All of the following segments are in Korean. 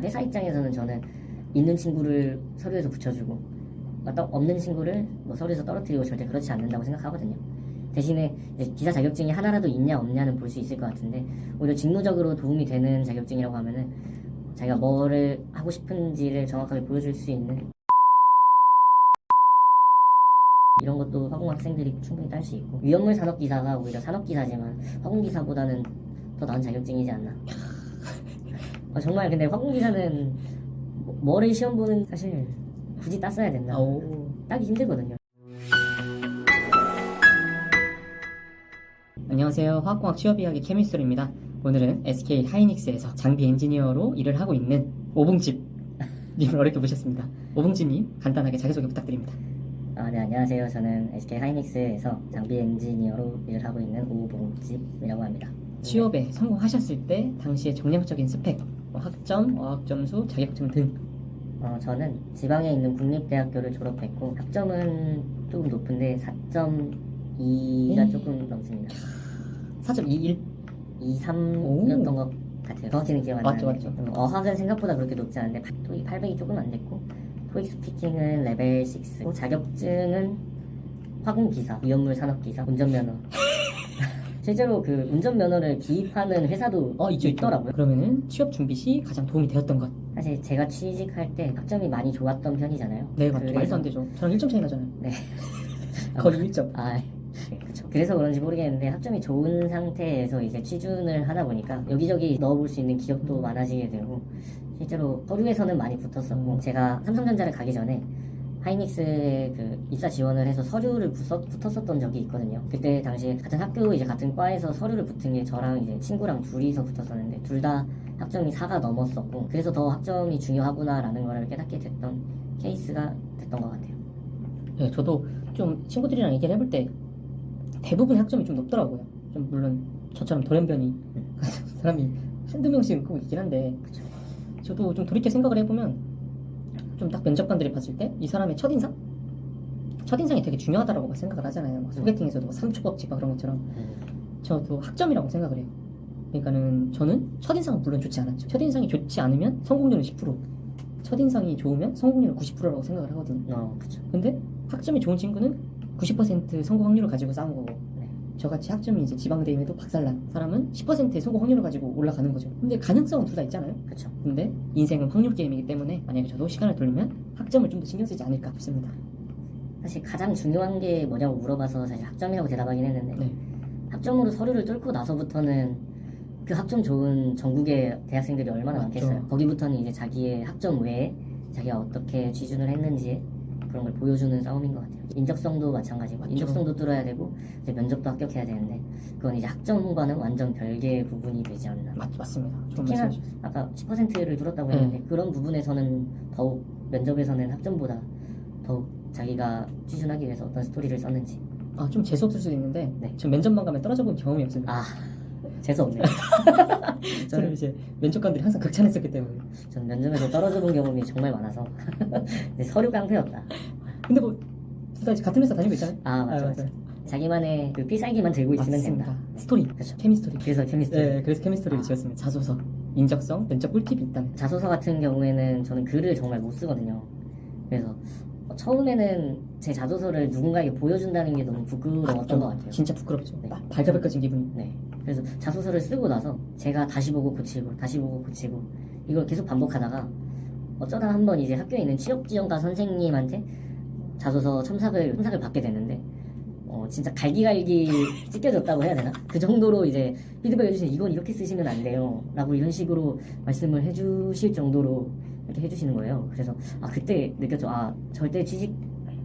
회사 입장에서는 저는 있는 친구를 서류에서 붙여주고 없는 친구를 뭐 서류에서 떨어뜨리고 절대 그렇지 않는다고 생각하거든요. 대신에 이제 기사 자격증이 하나라도 있냐 없냐는 볼 수 있을 것 같은데, 오히려 직무적으로 도움이 되는 자격증이라고 하면은 자기가 뭐를 하고 싶은지를 정확하게 보여줄 수 있는 이런 것도 화공 학생들이 충분히 딸 수 있고, 위험물 산업기사가 오히려 산업기사지만 화공기사보다는 더 나은 자격증이지 않나. 정말 근데 화공기사는 뭐를 시험 보는 사실 굳이 땄어야 된다. 따기 힘들거든요. 안녕하세요. 화학공학 취업이야기 케미스트리입니다. 오늘은 SK 하이닉스에서 장비 엔지니어로 일을 하고 있는 오봉집님을 어렵게 모셨습니다. 오봉집님 간단하게 자기소개 부탁드립니다. 네, 안녕하세요. 저는 SK 하이닉스에서 장비 엔지니어로 일을 하고 있는 오봉집이라고 합니다. 취업에 성공하셨을 때 당시의 정량적인 스펙, 학점, 어학점수, 자격증 등. 저는 지방에 있는 국립대학교를 졸업했고 학점은 조금 높은데 4.2가 조금 넘습니다. 4.21? 23이었던 것 같아요. 정확히는 기억 안 나는데. 맞죠. 어학은 생각보다 그렇게 높지 않은데 토익 800이 조금 안 됐고, 토익 스피킹은 레벨 6, 자격증은 화공기사, 위험물 산업기사, 운전면허. 실제로 그 운전면허를 기입하는 회사도 있더라고요. 그러면은 취업 준비 시 가장 도움이 되었던 것. 사실 제가 취직할 때 학점이 많이 좋았던 편이잖아요. 네, 맞죠. 말도 안 되죠. 저랑 1점 차이 나잖아요. 네. 거의 1점. 그쵸. 그래서 그런지 모르겠는데 학점이 좋은 상태에서 이제 취준을 하다 보니까 여기저기 넣어볼 수 있는 기업도 많아지게 되고, 실제로 서류에서는 많이 붙었었고, 제가 삼성전자를 가기 전에 하이닉스에 그 입사 지원을 해서 서류를 붙었었던 적이 있거든요. 그때 당시 같은 학교 이제 같은 과에서 서류를 붙은 게 저랑 이제 친구랑 둘이서 붙었었는데, 둘 다 학점이 4가 넘었었고, 그래서 더 학점이 중요하구나라는 걸 깨닫게 됐던 케이스가 됐던 것 같아요. 네, 저도 좀 친구들이랑 얘기를 해볼 때 대부분 학점이 좀 높더라고요. 좀 물론 저처럼 돌연변이 사람이 한두 명씩은 꼭 있긴 한데, 그쵸. 저도 좀 돌이켜 생각을 해보면 좀 딱 면접관들이 봤을 때 이 사람의 첫인상? 첫인상이 되게 중요하다라고 생각을 하잖아요. 막 소개팅에서도 3초 법칙 막 그런 것처럼 저도 학점이라고 생각을 해요. 그러니까는 저는 첫인상은 물론 좋지 않았죠. 첫인상이 좋지 않으면 성공률은 10%, 첫인상이 좋으면 성공률은 90%라고 생각을 하거든요. 그쵸. 근데 학점이 좋은 친구는 90% 성공 확률을 가지고 싸운 거고, 저같이 학점이 이제 지방대임에도 박살난 사람은 10%의 성공 확률을 가지고 올라가는 거죠. 근데 가능성은 둘 다 있잖아요. 그쵸. 근데 인생은 확률 게임이기 때문에 만약에 저도 시간을 돌리면 학점을 좀 더 신경 쓰지 않을까 싶습니다. 사실 가장 중요한 게 뭐냐고 물어봐서 사실 학점이라고 대답하긴 했는데, 네. 학점으로 서류를 뚫고 나서부터는 그 학점 좋은 전국의 대학생들이 얼마나 맞죠. 많겠어요. 거기부터는 이제 자기의 학점 외에 자기가 어떻게 취준을 했는지 그런 걸 보여주는 싸움인 것 같아요. 인적성도 마찬가지고, 맞죠. 인적성도 뚫어야 되고 이제 면접도 합격해야 되는데, 그건 이제 학점과는 완전 별개의 부분이 되지 않나. 맞습니다. 좋은 특히나 말씀이셨어요. 아까 10%를 뚫었다고 했는데 그런 부분에서는 더욱 면접에서는 학점보다 더욱 자기가 취준하기 위해서 어떤 스토리를 썼는지. 좀 재수없을 수도 있는데, 네. 전 면접만 가면 떨어져 본 경험이 없습니다. 재수없네요. 저는 이제 면접관들이 항상 극찬했었기 때문에. 전 면접에서 떨어져 본 경험이 정말 많아서 서류 깡패였다. 근데 뭐 둘 다 같은 회사 다니고 있잖아요. 맞죠. 자기만의 그 필살기만 들고 있으면 맞습니다. 된다. 스토리, 그쵸. 케미스토리. 그래서 케미스트리. 네, 그래서 케미스토리를 지었습니다. 자소서, 인적성, 면접 꿀팁이 있다는. 자소서 같은 경우에는 저는 글을 정말 못 쓰거든요. 그래서 처음에는 제 자소서를 누군가에게 보여준다는 게 너무 부끄러웠던 것 같아요. 진짜 부끄럽죠. 네. 발가벗겨진 기분이. 네. 그래서 자소서를 쓰고 나서 제가 다시 보고 고치고 이걸 계속 반복하다가 어쩌다 한번 이제 학교에 있는 취업지원과 선생님한테 자소서 첨삭을 받게 됐는데, 진짜 갈기갈기 찢겨졌다고 해야 되나? 그 정도로 이제 피드백 해주시는, 이건 이렇게 쓰시면 안 돼요 라고 이런 식으로 말씀을 해주실 정도로 이렇게 해주시는 거예요. 그래서 그때 느꼈죠. 절대 취직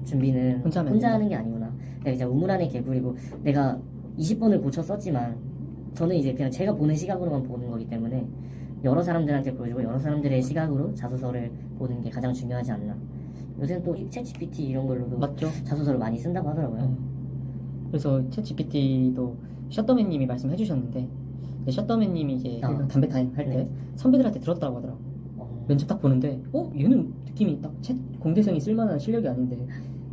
준비는 혼자 하는 게 아니구나. 내가 이제 우물 안의 개구리고, 내가 20번을 고쳐 썼지만 저는 이제 그냥 제가 보는 시각으로만 보는 거기 때문에 여러 사람들한테 보여주고 여러 사람들의 시각으로 자소서를 보는 게 가장 중요하지 않나. 요새는 또 챗GPT 이런 걸로도 맞죠. 자소서를 많이 쓴다고 하더라고요. 그래서 챗GPT도 셔터맨님이 말씀해 주셨는데, 셔터맨님이 이제 담배 타임 할 때 선배들한테 들었다고 하더라고. 면접 딱 보는데 얘는 느낌이 딱 공대생이 쓸만한 실력이 아닌데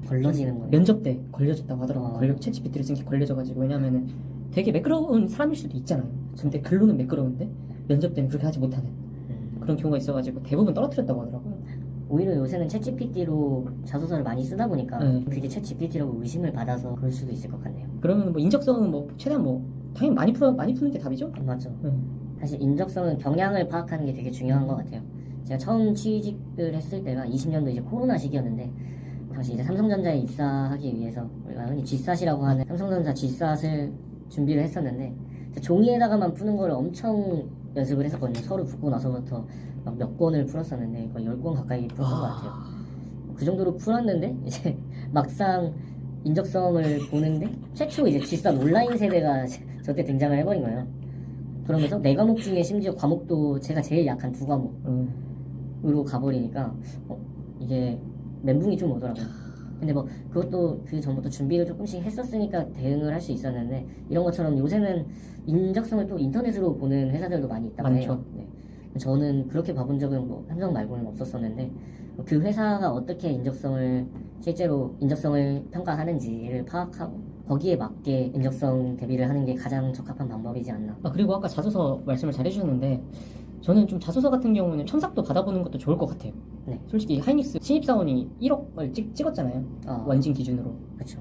걸러지는 거예요. 면접 때 걸려졌다고 하더라고. 챗GPT를 쓴 게 걸려져가지고. 왜냐면은 되게 매끄러운 사람일 수도 있잖아요. 근데 글로는 매끄러운데 면접 때는 그렇게 하지 못하는. 그런 경우가 있어가지고 대부분 떨어뜨렸다고 하더라고요. 오히려 요새는 챗GPT로 자소서를 많이 쓰다 보니까 네. 그게 챗GPT라고 의심을 받아서 그럴 수도 있을 것 같네요. 그러면 뭐 인적성은 뭐 최대한 뭐 당연히 많이 푸는 게 답이죠. 맞죠. 네. 사실 인적성은 경향을 파악하는 게 되게 중요한 것 같아요. 제가 처음 취직을 했을 때가 20년도 이제 코로나 시기였는데 당시 이제 삼성전자에 입사하기 위해서 우리가 흔히 G샷이라고 하는 삼성전자 G샷을 준비를 했었는데 종이에다가만 푸는 걸 엄청 연습을 했었거든요. 서류 붙고 나서부터 막 몇 권을 풀었었는데 거의 10권 가까이 풀었던 것 같아요. 그 정도로 풀었는데 이제 막상 인적성을 보는데 최초 이제 G샷 온라인 세대가 저때 등장을 해버린 거예요. 그러면서 네 과목 중에 심지어 과목도 제가 제일 약한 두 과목으로 가버리니까 이게 멘붕이 좀 오더라고요. 근데 뭐 그것도 그 전부터 준비를 조금씩 했었으니까 대응을 할 수 있었는데 이런 것처럼 요새는 인적성을 또 인터넷으로 보는 회사들도 많이 있다고 많죠. 해요. 네. 저는 그렇게 봐본 적은 뭐 삼성 말고는 없었었는데 그 회사가 어떻게 실제로 인적성을 평가하는지를 파악하고 거기에 맞게 인적성 대비를 하는 게 가장 적합한 방법이지 않나. 그리고 아까 자소서 말씀을 잘 해주셨는데 저는 좀 자소서 같은 경우는 첨삭도 받아보는 것도 좋을 것 같아요. 네. 솔직히 하이닉스 신입사원이 1억을 찍었잖아요. 원진 기준으로. 그렇죠.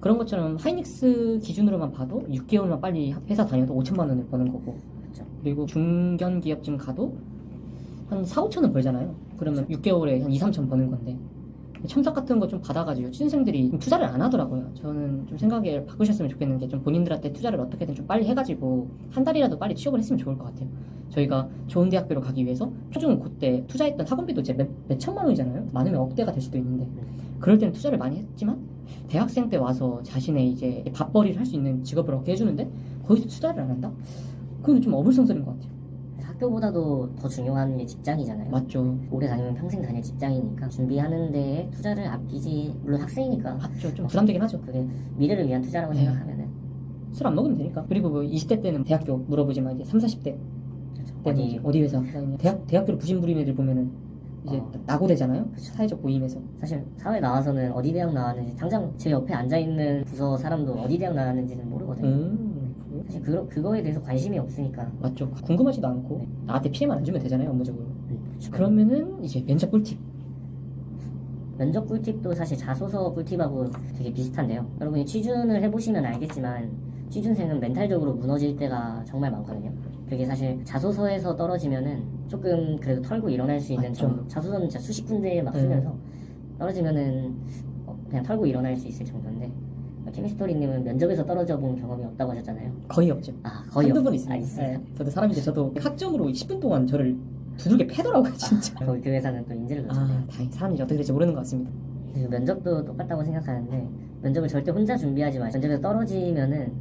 그런 것처럼 하이닉스 기준으로만 봐도 6개월만 빨리 회사 다녀도 5천만 원을 버는 거고. 그렇죠. 그리고 중견 기업쯤 가도 한 4, 5천 원 벌잖아요. 그러면 6개월에 한 2, 3천 버는 건데 첨삭 같은 거 좀 받아가지고 취준생들이 좀 투자를 안 하더라고요. 저는 좀 생각을 바꾸셨으면 좋겠는 게 좀 본인들한테 투자를 어떻게든 좀 빨리 해가지고 한 달이라도 빨리 취업을 했으면 좋을 것 같아요. 저희가 좋은 대학교로 가기 위해서 초중 그때 투자했던 학원비도 이제 몇 천만 원이잖아요. 많으면 억대가 될 수도 있는데 그럴 때는 투자를 많이 했지만 대학생 때 와서 자신의 이제 밥벌이를 할 수 있는 직업을 얻게 해주는데 거기서 투자를 안 한다? 그건 좀 어불성설인 것 같아요. 학교보다도 더 중요한 게 직장이잖아요. 맞죠. 오래 다니면 평생 다닐 직장이니까 준비하는 데에 투자를 아끼지, 물론 학생이니까 맞죠. 좀 부담되긴 하죠. 그게 미래를 위한 투자라고 네. 생각하면은 술 안 먹으면 되니까. 그리고 뭐 20대 때는 대학교 물어보지만 이제 3, 40대 때는 어디 회사 다니냐. 대학교를 부심부린 애들 보면은 이제 나고되잖아요. 사회적 모임에서. 사실 사회 나와서는 어디 대학 나왔는지 당장 제 옆에 앉아있는 부서 사람도 어디 대학 나왔는지는 모르거든요. 사실 그거에 대해서 관심이 없으니까. 맞죠. 궁금하지도 않고 나한테 피해만 안 주면 되잖아요, 업무적으로. 그쵸. 그러면은 이제 면접 꿀팁. 면접 꿀팁도 사실 자소서 꿀팁하고 되게 비슷한데요. 여러분이 취준을 해보시면 알겠지만 취준생은 멘탈적으로 무너질 때가 정말 많거든요. 그게 사실 자소서에서 떨어지면은 조금 그래도 털고 일어날 수 있는 정도. 자소서는 진짜 수십 군데에 막 쓰면서 떨어지면은 그냥 털고 일어날 수 있을 정도인데 케미스토리님은 면접에서 떨어져 본 경험이 없다고 하셨잖아요. 거의 없죠. 거의 한두 번 있습니다. 네. 저도 사람인데 저도 학점으로 10분 동안 저를 두들겨 패더라고요, 진짜. 거기 그 회사는 또 인재를 넣었잖아요. 다행히 사람이 어떻게 될지 모르는 것 같습니다. 그리고 면접도 똑같다고 생각하는데 면접을 절대 혼자 준비하지 마시고 면접에서 떨어지면은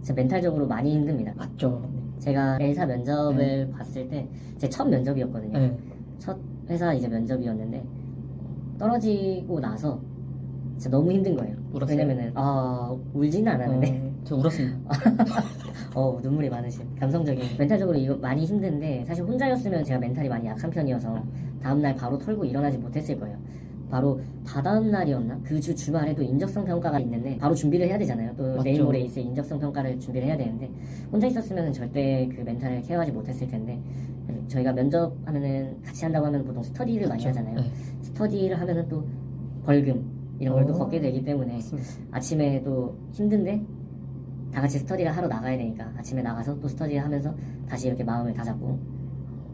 진짜 멘탈적으로 많이 힘듭니다. 맞죠. 제가 L사 면접을 봤을 때 제 첫 면접이었거든요. 첫 회사 이제 면접이었는데 떨어지고 나서 진짜 너무 힘든 거예요. 울었어요? 왜냐면은 울지는 않았는데 저 울었습니다. 눈물이 많으신 감성적인 멘탈적으로 이거 많이 힘든데 사실 혼자였으면 제가 멘탈이 많이 약한 편이어서 다음날 바로 털고 일어나지 못했을 거예요. 바로 다다음 날이었나? 그 주말에도 인적성 평가가 있는데 바로 준비를 해야 되잖아요. 또 맞죠. 내일 모레 있을 인적성 평가를 준비를 해야 되는데 혼자 있었으면 절대 그 멘탈을 케어하지 못했을 텐데 저희가 면접하면은 같이 한다고 하면 보통 스터디를 많이 하잖아요. 네. 스터디를 하면은 또 벌금 이런 걸 또 걷게 되기 때문에 맞습니다. 아침에 또 힘든데 다 같이 스터디를 하러 나가야 되니까 아침에 나가서 또 스터디 하면서 다시 이렇게 마음을 다잡고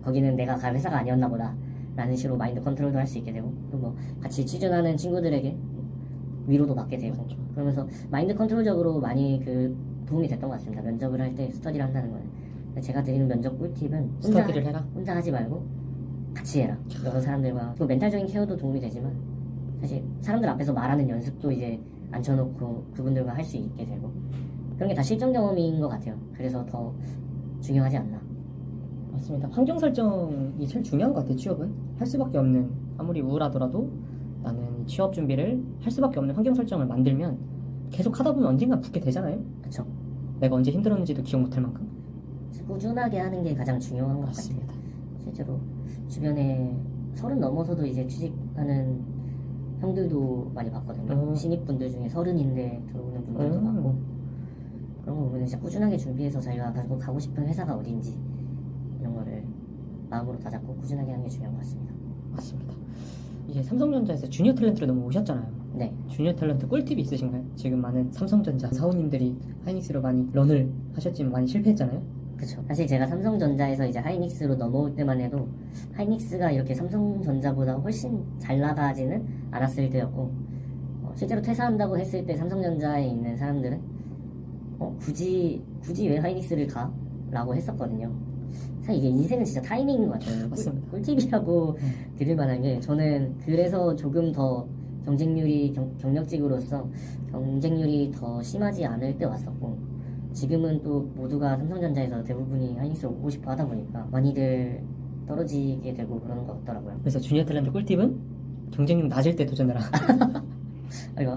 거기는 내가 갈 회사가 아니었나 보다 라는 식으로 마인드 컨트롤도 할 수 있게 되고 또 뭐 같이 취준하는 친구들에게 위로도 받게 되고 맞죠. 그러면서 마인드 컨트롤적으로 많이 그 도움이 됐던 것 같습니다. 면접을 할 때 스터디를 한다는 거는. 제가 드리는 면접 꿀팁은 스터디를 해라. 혼자 하지 말고 같이 해라. 여러 사람들과 또 멘탈적인 케어도 도움이 되지만 사실 사람들 앞에서 말하는 연습도 이제 앉혀놓고 그분들과 할 수 있게 되고 그런 게 다 실전 경험인 것 같아요. 그래서 더 중요하지 않나. 맞습니다. 환경 설정이 제일 중요한 것 같아요. 취업은 할 수밖에 없는 아무리 우울하더라도 나는 취업 준비를 할 수밖에 없는 환경 설정을 만들면 계속 하다 보면 언젠가 붙게 되잖아요. 그렇죠. 내가 언제 힘들었는지도 기억 못할 만큼. 꾸준하게 하는 게 가장 중요한 것 맞습니다. 같아요. 실제로 주변에 30 넘어서도 이제 취직하는 형들도 많이 봤거든요. 신입분들 중에 30인데 들어오는 분들도 봤고 그런 거 보면 진짜 꾸준하게 준비해서 자기가 가고 싶은 회사가 어딘지 이런 거를 마음으로 다잡고 꾸준하게 하는 게 중요한 것 같습니다. 맞습니다. 이제 삼성전자에서 주니어 탤런트로 넘어오셨잖아요. 네. 주니어 탤런트 꿀팁이 있으신가요? 지금 많은 삼성전자 사원님들이 하이닉스로 많이 런을 하셨지만 많이 실패했잖아요. 그쵸. 사실 제가 삼성전자에서 이제 하이닉스로 넘어올 때만 해도 하이닉스가 이렇게 삼성전자보다 훨씬 잘 나가지는 않았을 때였고, 실제로 퇴사한다고 했을 때 삼성전자에 있는 사람들은 굳이 왜 하이닉스를 가? 라고 했었거든요. 사실 이게 인생은 진짜 타이밍인 것 같아요. 맞습니다. 꿀팁이라고 드릴 만한 게, 저는 그래서 조금 더 경쟁률이 경력직으로서 경쟁률이 더 심하지 않을 때 왔었고, 지금은 또 모두가 삼성전자에서 대부분이 하이닉스로 오고 싶어 하다 보니까 많이들 떨어지게 되고 그러는 것 같더라고요. 그래서 주니어 탤런트 꿀팁은 경쟁률 낮을 때 도전해라. 아이고,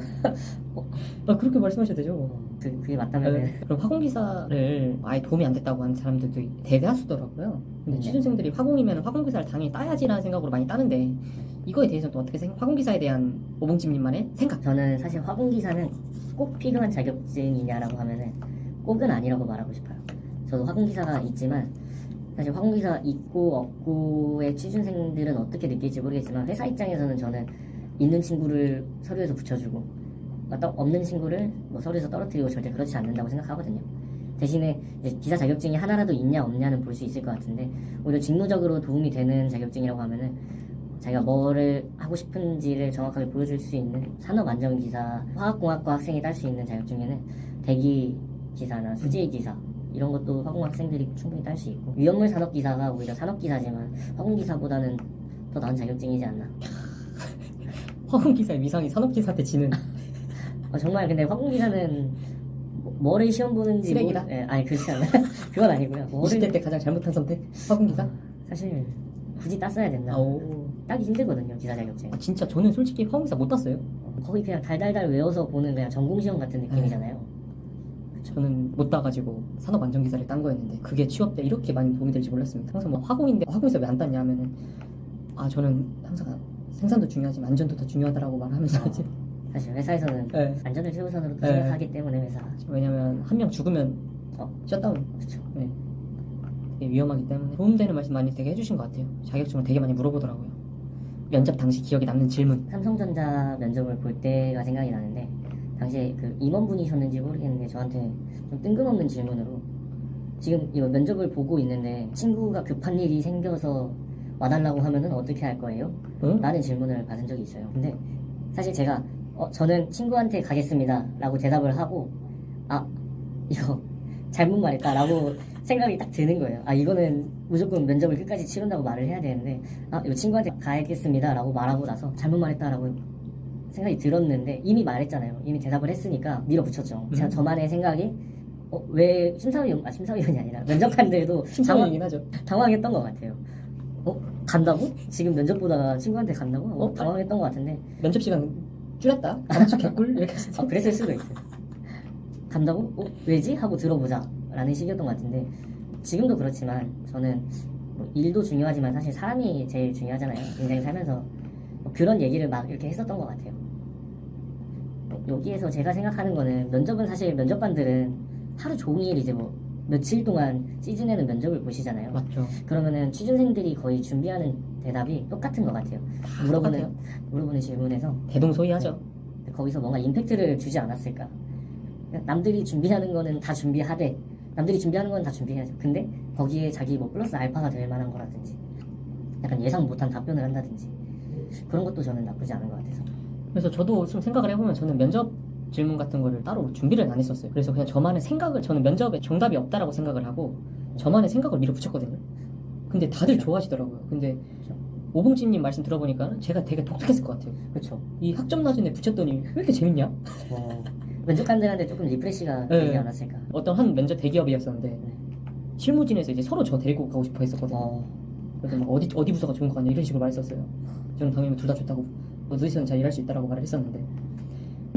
그렇게 말씀하셔도 되죠. 그게 맞다면 그럼 화공기사를 아예 도움이 안 됐다고 하는 사람들도 대다수더라고요. 근데 네. 취준생들이 화공이면 화공기사를 당연히 따야지라는 생각으로 많이 따는데, 이거에 대해서는 또 어떻게 화공기사에 대한 오봉집님만의 생각? 저는 사실 화공기사는 꼭 필요한 자격증이냐라고 하면은 꼭은 아니라고 말하고 싶어요. 저도 화공기사가 있지만 사실 화공기사 있고 없고의 취준생들은 어떻게 느낄지 모르겠지만, 회사 입장에서는 저는 있는 친구를 서류에서 붙여주고 없는 친구를 뭐 서류에서 떨어뜨리고 절대 그렇지 않는다고 생각하거든요. 대신에 이제 기사 자격증이 하나라도 있냐 없냐는 볼 수 있을 것 같은데, 오히려 직무적으로 도움이 되는 자격증이라고 하면은 자기가 뭐를 하고 싶은지를 정확하게 보여줄 수 있는 산업안전기사, 화학공학과 학생이 딸 수 있는 자격증에는 대기기사나 수지기사 이런 것도 화공학생들이 충분히 딸 수 있고, 위험물 산업기사가 오히려 산업기사지만 화공기사보다는 더 나은 자격증이지 않나. 화공기사의 위상이 산업기사한테 지는. 정말 근데 화공기사는 뭐를 시험 보는지 쓰레기다? 아니 그렇지 않아요. 그건 아니고요. 20대 때 가장 잘못한 선택? 화공기사? 사실 굳이 땄어야 됐나. 오. 따기 힘들거든요, 기사 자격증. 진짜 저는 솔직히 화공기사 못 땄어요. 거의 그냥 달달달 외워서 보는 그냥 전공시험 같은 느낌이잖아요. 저는 못 따가지고 산업안전기사를 딴 거였는데, 그게 취업 때 이렇게 많이 도움이 될지 몰랐습니다. 항상 뭐 화공인데 화공기사 왜 안 땄냐 하면은, 저는 항상 생산도 중요하지만 안전도 더 중요하다라고 말하면서 이제 사실 회사에서는 네. 안전을 최우선으로 또 네. 생각하기 때문에 회사가. 왜냐면 한 명 죽으면 셧다운. 그렇죠. 네. 되게 위험하기 때문에 도움되는 말씀 많이 되게 해주신 것 같아요. 자격증을 되게 많이 물어보더라고요. 면접 당시 기억에 남는 질문. 삼성전자 면접을 볼 때가 생각이 나는데, 당시에 그 임원분이셨는지 모르겠는데 저한테 좀 뜬금없는 질문으로, 지금 이거 면접을 보고 있는데 친구가 급한 일이 생겨서 와달라고 하면은 어떻게 할 거예요? 응? 라는 질문을 받은 적이 있어요. 근데 사실 제가 저는 친구한테 가겠습니다 라고 대답을 하고, 이거 잘못 말했다 라고 생각이 딱 드는 거예요. 이거는 무조건 면접을 끝까지 치른다고 말을 해야 되는데, 이거 친구한테 가야겠습니다 라고 말하고 나서 잘못 말했다 라고 생각이 들었는데, 이미 말했잖아요. 이미 대답을 했으니까 밀어붙였죠. 제가 저만의 생각이 왜 심사위원이 아니라 면접관들도 심사위원이긴 하죠. 당황했던 것 같아요. 간다고? 지금 면접 보다가 친구한테 간다고? 당황했던 것 같은데, 면접 시간 줄였다. 감축 개꿀 이렇게 했어. 그랬을 수도 있어요. 간다고? 왜지? 하고 들어보자 라는 식이었던 것 같은데, 지금도 그렇지만 저는 뭐 일도 중요하지만 사실 사람이 제일 중요하잖아요, 인생 살면서. 그런 얘기를 막 이렇게 했었던 것 같아요. 여기에서 제가 생각하는 거는, 면접은 사실 면접관들은 하루 종일 이제 뭐 며칠 동안 시즌에는 면접을 보시잖아요. 맞죠. 그러면은 취준생들이 거의 준비하는 대답이 똑같은 것 같아요. 물어보는 질문에서 대동소이하죠. 거기서 뭔가 임팩트를 주지 않았을까. 남들이 준비하는 거는 다 준비하되, 남들이 준비하는 건 다 준비해야죠. 근데 거기에 자기 뭐 플러스 알파가 될 만한 거라든지, 약간 예상 못한 답변을 한다든지, 그런 것도 저는 나쁘지 않은 것 같아서. 그래서 저도 좀 생각을 해보면, 저는 면접 질문 같은 거를 따로 준비를 안 했었어요. 그래서 그냥 저만의 생각을, 저는 면접에 정답이 없다라고 생각을 하고 저만의 생각을 밀어붙였거든요. 근데 다들 좋아하시더라고요. 근데 오봉진님 말씀 들어보니까 제가 되게 독특했을 것 같아요. 그렇죠. 이 학점 낮은데 붙였더니 왜 이렇게 재밌냐? 면접관들한테 조금 리프레시가 되지 않았을까. 어떤 한 면접 대기업이었었는데 실무진에서 이제 서로 저 데리고 가고 싶어 했었거든요. 그래서 막 어디 부서가 좋은 거 같냐 이런 식으로 말했었어요. 저는 당연히 둘 다 좋다고, 어디서는 잘 일할 수 있다라고 말을 했었는데,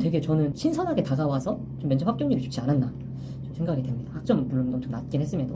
되게 저는 신선하게 다가와서 좀 면접 합격률이 좋지 않았나 좀 생각이 됩니다. 학점은 물론 엄청 낮긴 했음에도.